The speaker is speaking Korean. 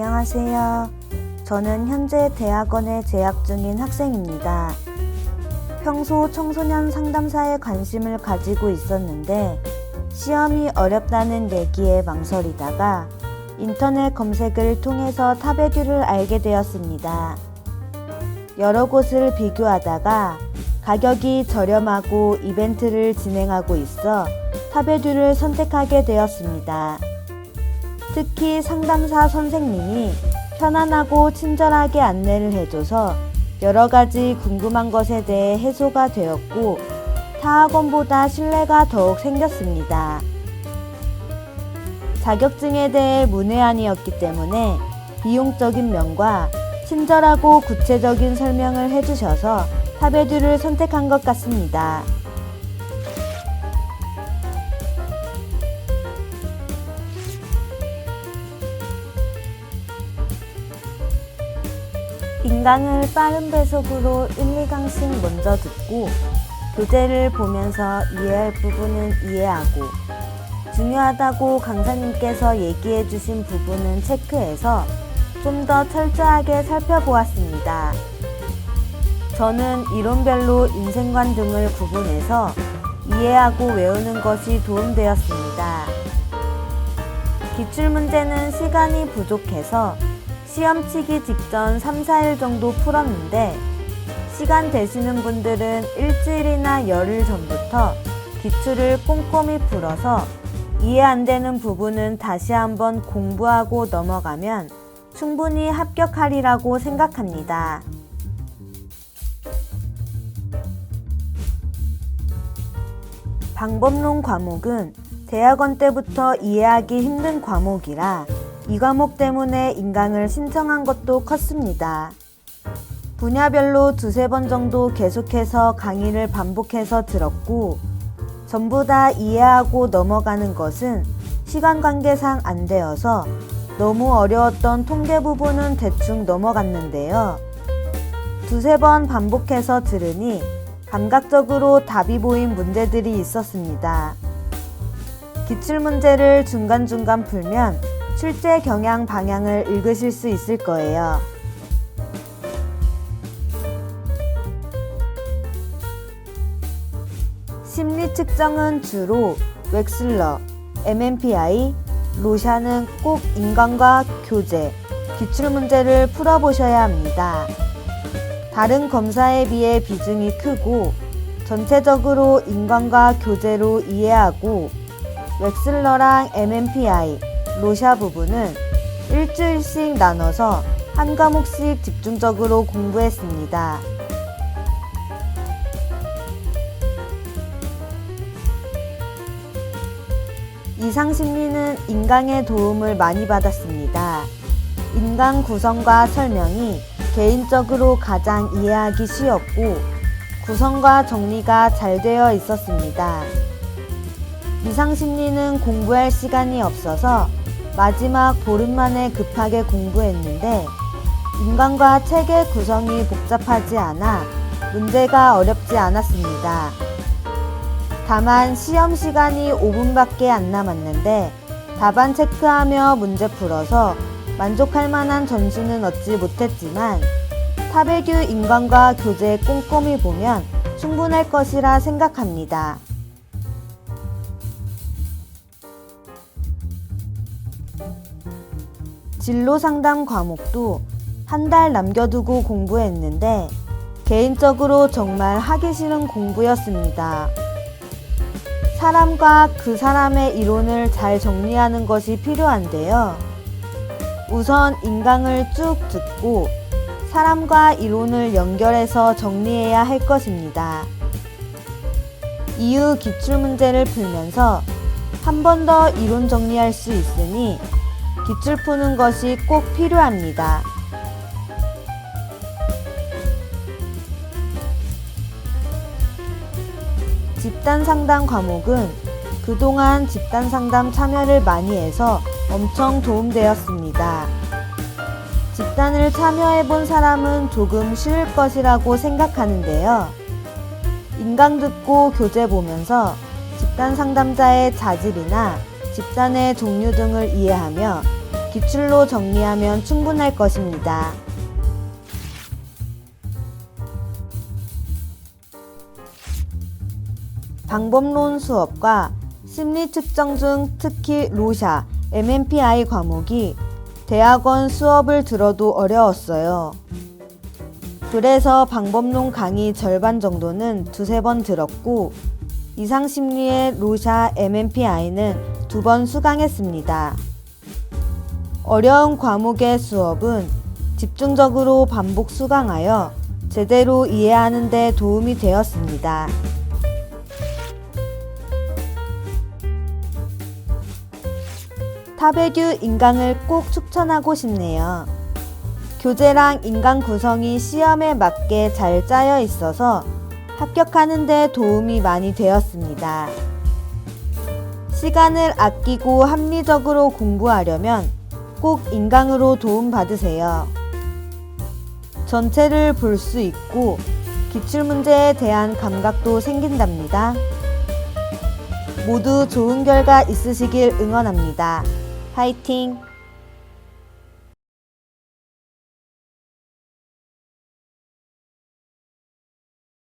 안녕하세요. 저는 현재 대학원에 재학 중인 학생입니다. 평소 청소년 상담사에 관심을 가지고 있었는데 시험이 어렵다는 얘기에 망설이다가 인터넷 검색을 통해서 타베듀를 알게 되었습니다. 여러 곳을 비교하다가 가격이 저렴하고 이벤트를 진행하고 있어 타베듀를 선택하게 되었습니다. 특히 상담사 선생님이 편안하고 친절하게 안내를 해줘서 여러 가지 궁금한 것에 대해 해소가 되었고 타 학원보다 신뢰가 더욱 생겼습니다. 자격증에 대해 문외한이었기 때문에 비용적인 면과 친절하고 구체적인 설명을 해주셔서 타베듀를 선택한 것 같습니다. 인강을 빠른 배속으로 1, 2강씩 먼저 듣고 교재를 보면서 이해할 부분은 이해하고 중요하다고 강사님께서 얘기해 주신 부분은 체크해서 좀 더 철저하게 살펴보았습니다. 저는 이론별로 인생관 등을 구분해서 이해하고 외우는 것이 도움되었습니다. 기출문제는 시간이 부족해서 시험 치기 직전 3, 4일 정도 풀었는데 시간 되시는 분들은 일주일이나 열흘 전부터 기출을 꼼꼼히 풀어서 이해 안 되는 부분은 다시 한번 공부하고 넘어가면 충분히 합격하리라고 생각합니다. 방법론 과목은 대학원 때부터 이해하기 힘든 과목이라 이 과목 때문에 인강을 신청한 것도 컸습니다. 분야별로 두세 번 정도 계속해서 강의를 반복해서 들었고 전부 다 이해하고 넘어가는 것은 시간 관계상 안 되어서 너무 어려웠던 통계 부분은 대충 넘어갔는데요. 두세 번 반복해서 들으니 감각적으로 답이 보인 문제들이 있었습니다. 기출문제를 중간중간 풀면 출제 경향 방향을 읽으실 수 있을 거예요. 심리 측정은 주로 웩슬러, MMPI, 로샤는 꼭 인강과 교재, 기출문제를 풀어보셔야 합니다. 다른 검사에 비해 비중이 크고 전체적으로 인강과 교재로 이해하고 웩슬러랑 MMPI, 로샤 부분은 일주일씩 나눠서 한 과목씩 집중적으로 공부했습니다. 이상심리는 인강의 도움을 많이 받았습니다. 인강 구성과 설명이 개인적으로 가장 이해하기 쉬웠고 구성과 정리가 잘 되어 있었습니다. 이상심리는 공부할 시간이 없어서 마지막 보름 만에 급하게 공부했는데 인강과 책의 구성이 복잡하지 않아 문제가 어렵지 않았습니다. 다만 시험 시간이 5분밖에 안 남았는데 답안 체크하며 문제 풀어서 만족할 만한 점수는 얻지 못했지만 타베듀 인강과 교재 꼼꼼히 보면 충분할 것이라 생각합니다. 진로상담 과목도 한 달 남겨두고 공부했는데 개인적으로 정말 하기 싫은 공부였습니다. 사람과 그 사람의 이론을 잘 정리하는 것이 필요한데요. 우선 인강을 쭉 듣고 사람과 이론을 연결해서 정리해야 할 것입니다. 이후 기출문제를 풀면서 한 번 더 이론 정리할 수 있으니 기출 푸는 것이 꼭 필요합니다. 집단상담 과목은 그동안 집단상담 참여를 많이 해서 엄청 도움되었습니다. 집단을 참여해본 사람은 조금 쉬울 것이라고 생각하는데요. 인강 듣고 교재 보면서 집단 상담자의 자질이나 집단의 종류 등을 이해하며 기출로 정리하면 충분할 것입니다. 방법론 수업과 심리 측정 중 특히 로샤, MMPI 과목이 대학원 수업을 들어도 어려웠어요. 그래서 방법론 강의 절반 정도는 두세 번 들었고 이상심리의 로샤, MMPI는 2번 수강했습니다. 어려운 과목의 수업은 집중적으로 반복 수강하여 제대로 이해하는 데 도움이 되었습니다. 타베규 인강을 꼭 추천하고 싶네요. 교재랑 인강 구성이 시험에 맞게 잘 짜여 있어서 합격하는 데 도움이 많이 되었습니다. 시간을 아끼고 합리적으로 공부하려면 꼭 인강으로 도움받으세요. 전체를 볼 수 있고 기출문제에 대한 감각도 생긴답니다. 모두 좋은 결과 있으시길 응원합니다. 화이팅!